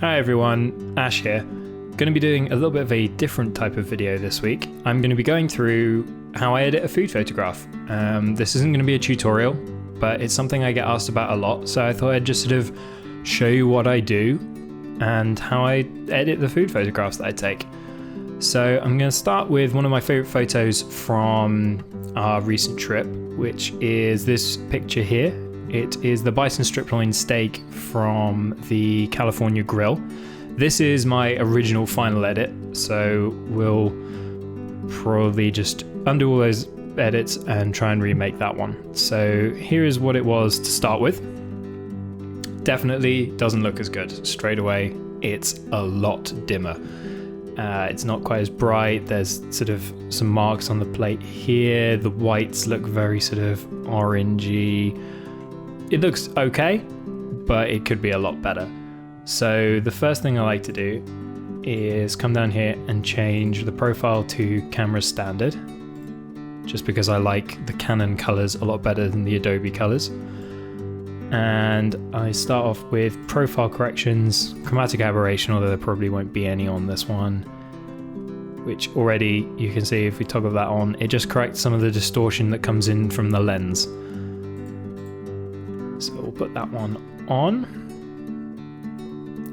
Hi everyone, Ash here. Going to be doing a little bit of a different type of video this week. I'm going to be going through how I edit a food photograph. This isn't going to be a tutorial, but it's something I get asked about a lot, so I thought I'd just sort of show you what I do and how I edit the food photographs that I take. So I'm going to start with one of my favorite photos from our recent trip, which is this picture here. It is the bison strip loin steak from the California grill. This is my original final edit, so we'll probably just undo all those edits and try and remake that one. So here is what it was to start with. Definitely doesn't look as good. Straight away, it's a lot dimmer. It's not quite as bright. There's sort of some marks on the plate here. The whites look very sort of orangey. It looks okay, but it could be a lot better. So the first thing I like to do is come down here and change the profile to camera standard, just because I like the Canon colors a lot better than the Adobe colors. And I start off with profile corrections, chromatic aberration, although there probably won't be any on this one, which already you can see if we toggle that on, it just corrects some of the distortion that comes in from the lens. So we'll put that one on.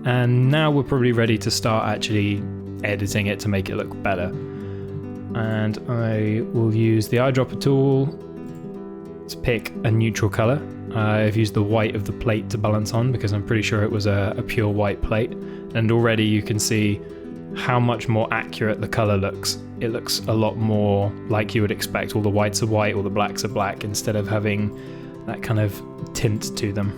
And now we're probably ready to start actually editing it to make it look better. And I will use the eyedropper tool to pick a neutral color. I've used the white of the plate to balance on because I'm pretty sure it was a pure white plate. And already you can see how much more accurate the color looks. It looks a lot more like you would expect. All the whites are white, all the blacks are black, instead of having that kind of tint to them.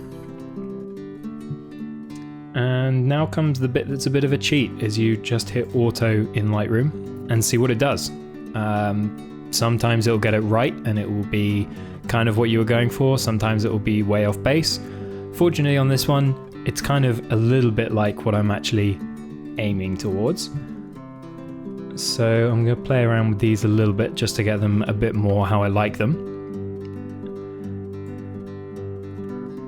And now comes the bit that's a bit of a cheat, is you just hit auto in Lightroom and see what it does. Sometimes it'll get it right and it will be kind of what you were going for. Sometimes it will be way off base. Fortunately on this one, it's kind of a little bit like what I'm actually aiming towards. So I'm going to play around with these a little bit just to get them a bit more how I like them.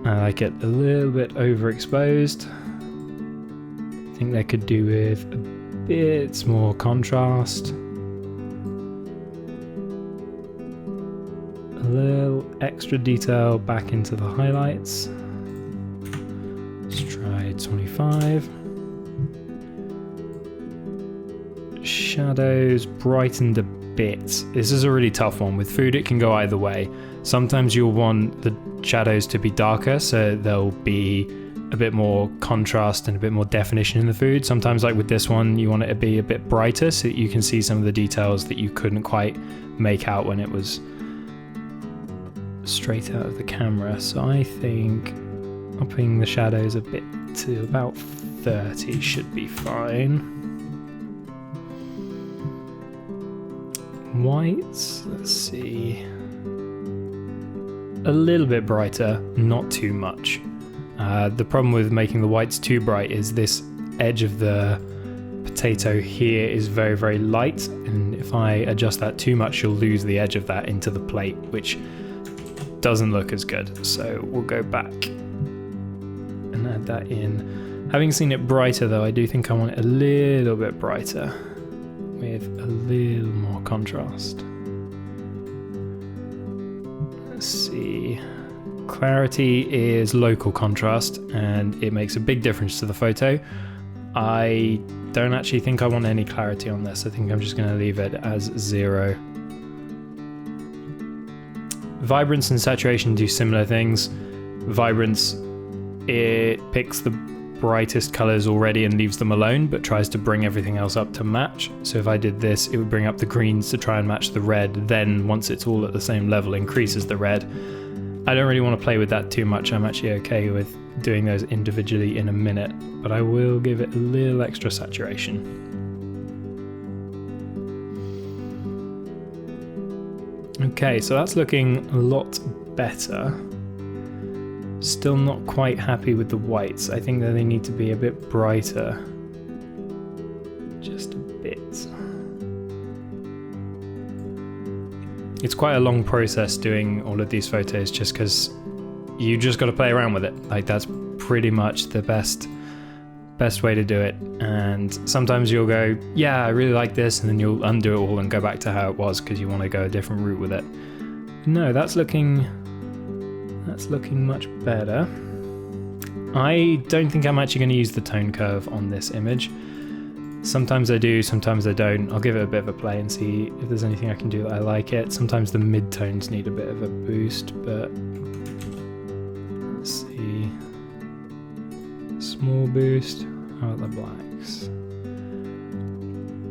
I like it a little bit overexposed. I think they could do with a bit more contrast. A little extra detail back into the highlights. Let's try 25. Shadows brightened a bit. This is a really tough one. With food, it can go either way. Sometimes you'll want the shadows to be darker, so there'll be a bit more contrast and a bit more definition in the food. Sometimes, like with this one, you want it to be a bit brighter so that you can see some of the details that you couldn't quite make out when it was straight out of the camera. So I think upping the shadows a bit to about 30 should be fine. Whites, let's see. A little bit brighter, not too much. The problem with making the whites too bright is this edge of the potato here is very, very light, and if I adjust that too much, you'll lose the edge of that into the plate, which doesn't look as good. So we'll go back and add that in. Having seen it brighter though, I do think I want it a little bit brighter with a little more contrast. Let's see. Clarity is local contrast and it makes a big difference to the photo. I don't actually think I want any clarity on this. I think I'm just going to leave it as 0. Vibrance and saturation do similar things. Vibrance, it picks the brightest colors already and leaves them alone, but tries to bring everything else up to match. So if I did this, it would bring up the greens to try and match the red. Then once it's all at the same level, increases the red. I don't really want to play with that too much. I'm actually okay with doing those individually in a minute, but I will give it a little extra saturation. Okay, so that's looking a lot better. Still not quite happy with the whites. I think that they need to be a bit brighter. Just a bit. It's quite a long process doing all of these photos just because you just got to play around with it. Like, that's pretty much the best best way to do it. And sometimes you'll go, yeah, I really like this, and then you'll undo it all and go back to how it was because you want to go a different route with it. No, that's looking much better. I don't think I'm actually going to use the tone curve on this image. Sometimes I do, sometimes I don't. I'll give it a bit of a play and see if there's anything I can do that I like it. Sometimes the mid-tones need a bit of a boost, but let's see. Small boost. How about the blacks?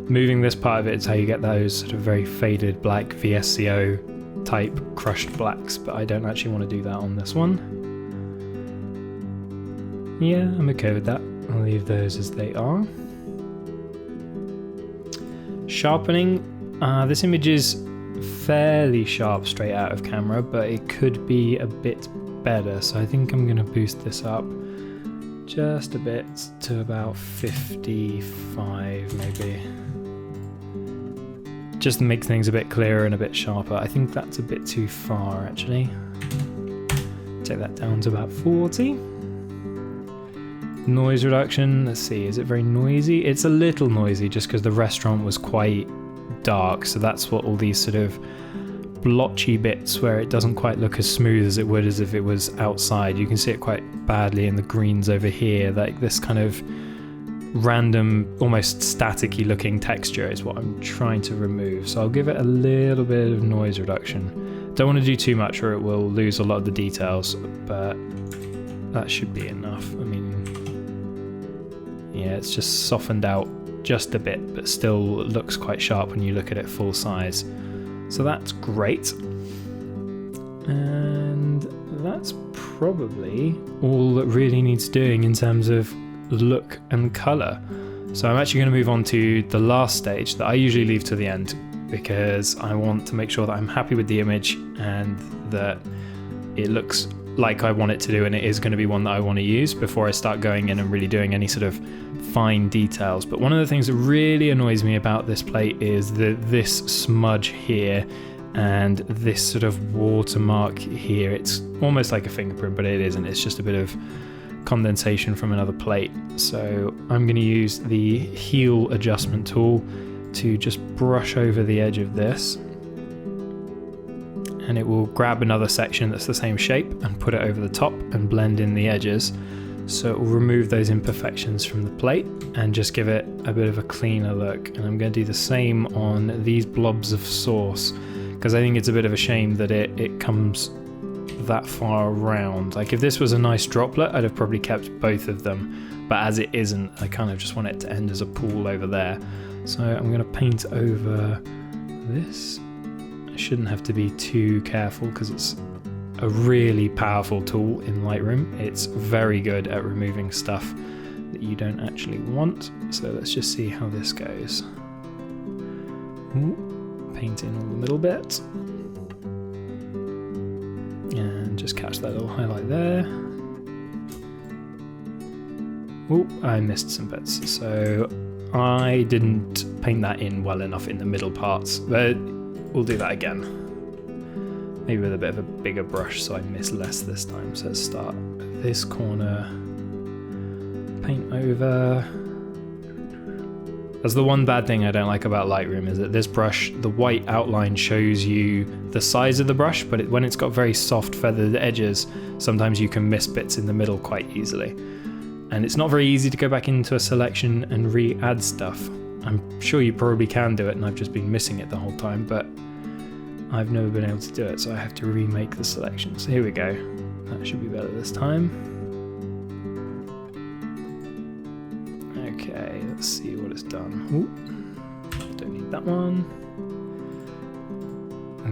Moving this part of it is how you get those sort of very faded black VSCO type crushed blacks, but I don't actually want to do that on this one. Yeah, I'm okay with that. I'll leave those as they are. Sharpening. This image is fairly sharp straight out of camera, but it could be a bit better, so I think I'm going to boost this up just a bit to about 55 maybe. Just to make things a bit clearer and a bit sharper. I think that's a bit too far actually. Take that down to about 40. Noise reduction, let's see, is it very noisy? It's a little noisy just because the restaurant was quite dark, so that's what all these sort of blotchy bits where it doesn't quite look as smooth as it would as if it was outside. You can see it quite badly in the greens over here, like this kind of random, almost staticky looking texture is what I'm trying to remove. So I'll give it a little bit of noise reduction. Don't want to do too much or it will lose a lot of the details, but that should be enough. I mean, yeah, it's just softened out just a bit, but still looks quite sharp when you look at it full size. So that's great. And that's probably all that really needs doing in terms of look and color. So I'm actually going to move on to the last stage that I usually leave to the end because I want to make sure that I'm happy with the image and that it looks like I want it to do, and it is going to be one that I want to use before I start going in and really doing any sort of fine details. But one of the things that really annoys me about this plate is this smudge here and this sort of watermark here. It's almost like a fingerprint, but it isn't. It's just a bit of condensation from another plate. So I'm going to use the heel adjustment tool to just brush over the edge of this, and it will grab another section that's the same shape and put it over the top and blend in the edges. So it will remove those imperfections from the plate and just give it a bit of a cleaner look. And I'm going to do the same on these blobs of sauce because I think it's a bit of a shame that it comes that far around. Like if this was a nice droplet, I'd have probably kept both of them, but as it isn't, I kind of just want it to end as a pool over there. So I'm going to paint over this. I shouldn't have to be too careful because it's a really powerful tool in Lightroom. It's very good at removing stuff that you don't actually want. So let's just see how this goes. Ooh, paint in all the middle bit. And just catch that little highlight there. Oh, I missed some bits. So I didn't paint that in well enough in the middle parts, but we'll do that again. Maybe with a bit of a bigger brush so I miss less this time. So let's start this corner, paint over. That's the one bad thing I don't like about Lightroom, is that this brush, the white outline shows you the size of the brush, but when it's got very soft feathered edges, sometimes you can miss bits in the middle quite easily. And it's not very easy to go back into a selection and re-add stuff. I'm sure you probably can do it and I've just been missing it the whole time, but I've never been able to do it, so I have to remake the selection. So here we go. That should be better this time. Okay, let's see what it's done. Ooh, don't need that one.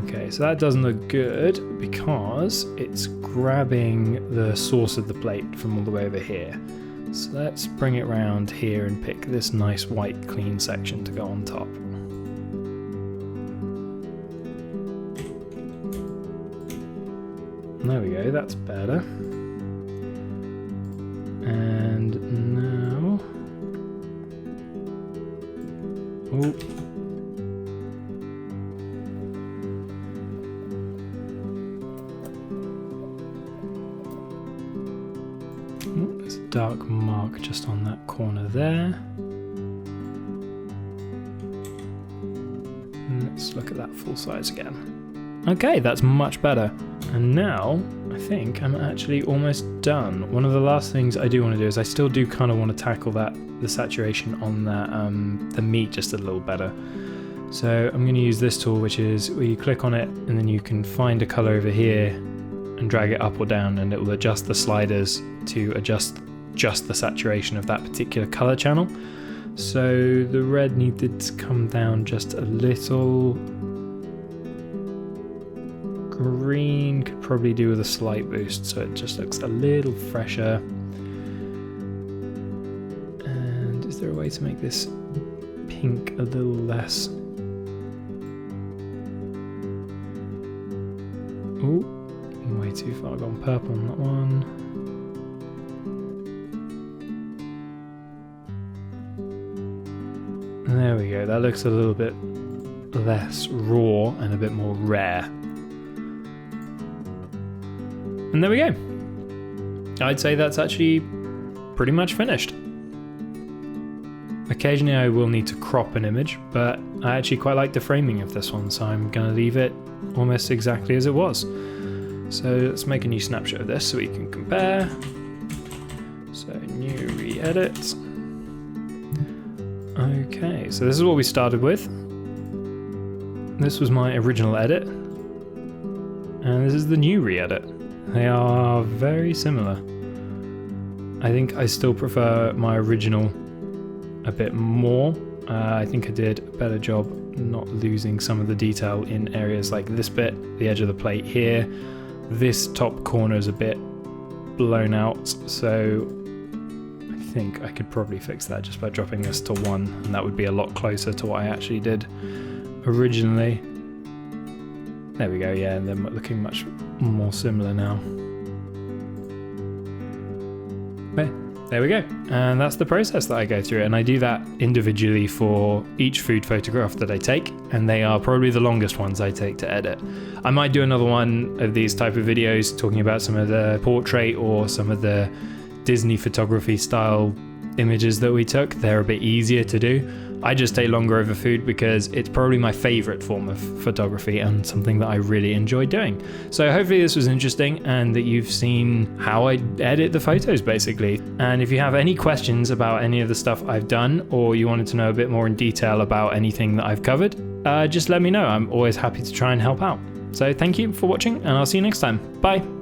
Okay, so that doesn't look good because it's grabbing the source of the plate from all the way over here. So let's bring it round here and pick this nice white clean section to go on top. There we go, that's better. And now... Ooh. Ooh, there's a dark mark mark just on that corner there. And let's look at that full size again. Okay, that's much better. And now I think I'm actually almost done. One of the last things I do want to do is I still do kind of want to tackle the saturation on that the meat just a little better. So I'm going to use this tool, which is where you click on it and then you can find a color over here and drag it up or down, and it will adjust the sliders to adjust just the saturation of that particular color channel. So the red needed to come down just a little. Green could probably do with a slight boost, so it just looks a little fresher. And is there a way to make this pink a little less? Oh, way too far gone purple on that one. There we go, that looks a little bit less raw and a bit more rare. And there we go. I'd say that's actually pretty much finished. Occasionally I will need to crop an image, but I actually quite like the framing of this one, so I'm going to leave it almost exactly as it was. So let's make a new snapshot of this so we can compare. So new re-edit. Okay, so this is what we started with. This was my original edit, and this is the new re-edit. They are very similar. I think I still prefer my original a bit more. I think I did a better job not losing some of the detail in areas like this bit, the edge of the plate here. This top corner is a bit blown out, so I think I could probably fix that just by dropping this to 1, and that would be a lot closer to what I actually did originally. There we go, yeah, and they're looking much more similar now. Okay, there we go. And that's the process that I go through, and I do that individually for each food photograph that I take, and they are probably the longest ones I take to edit. I might do another one of these type of videos talking about some of the portrait or some of the Disney photography style images that we took. They're a bit easier to do. I just take longer over food because it's probably my favorite form of photography and something that I really enjoy doing. So hopefully this was interesting and that you've seen how I edit the photos basically. And if you have any questions about any of the stuff I've done, or you wanted to know a bit more in detail about anything that I've covered, just let me know. I'm always happy to try and help out. So thank you for watching, and I'll see you next time. Bye.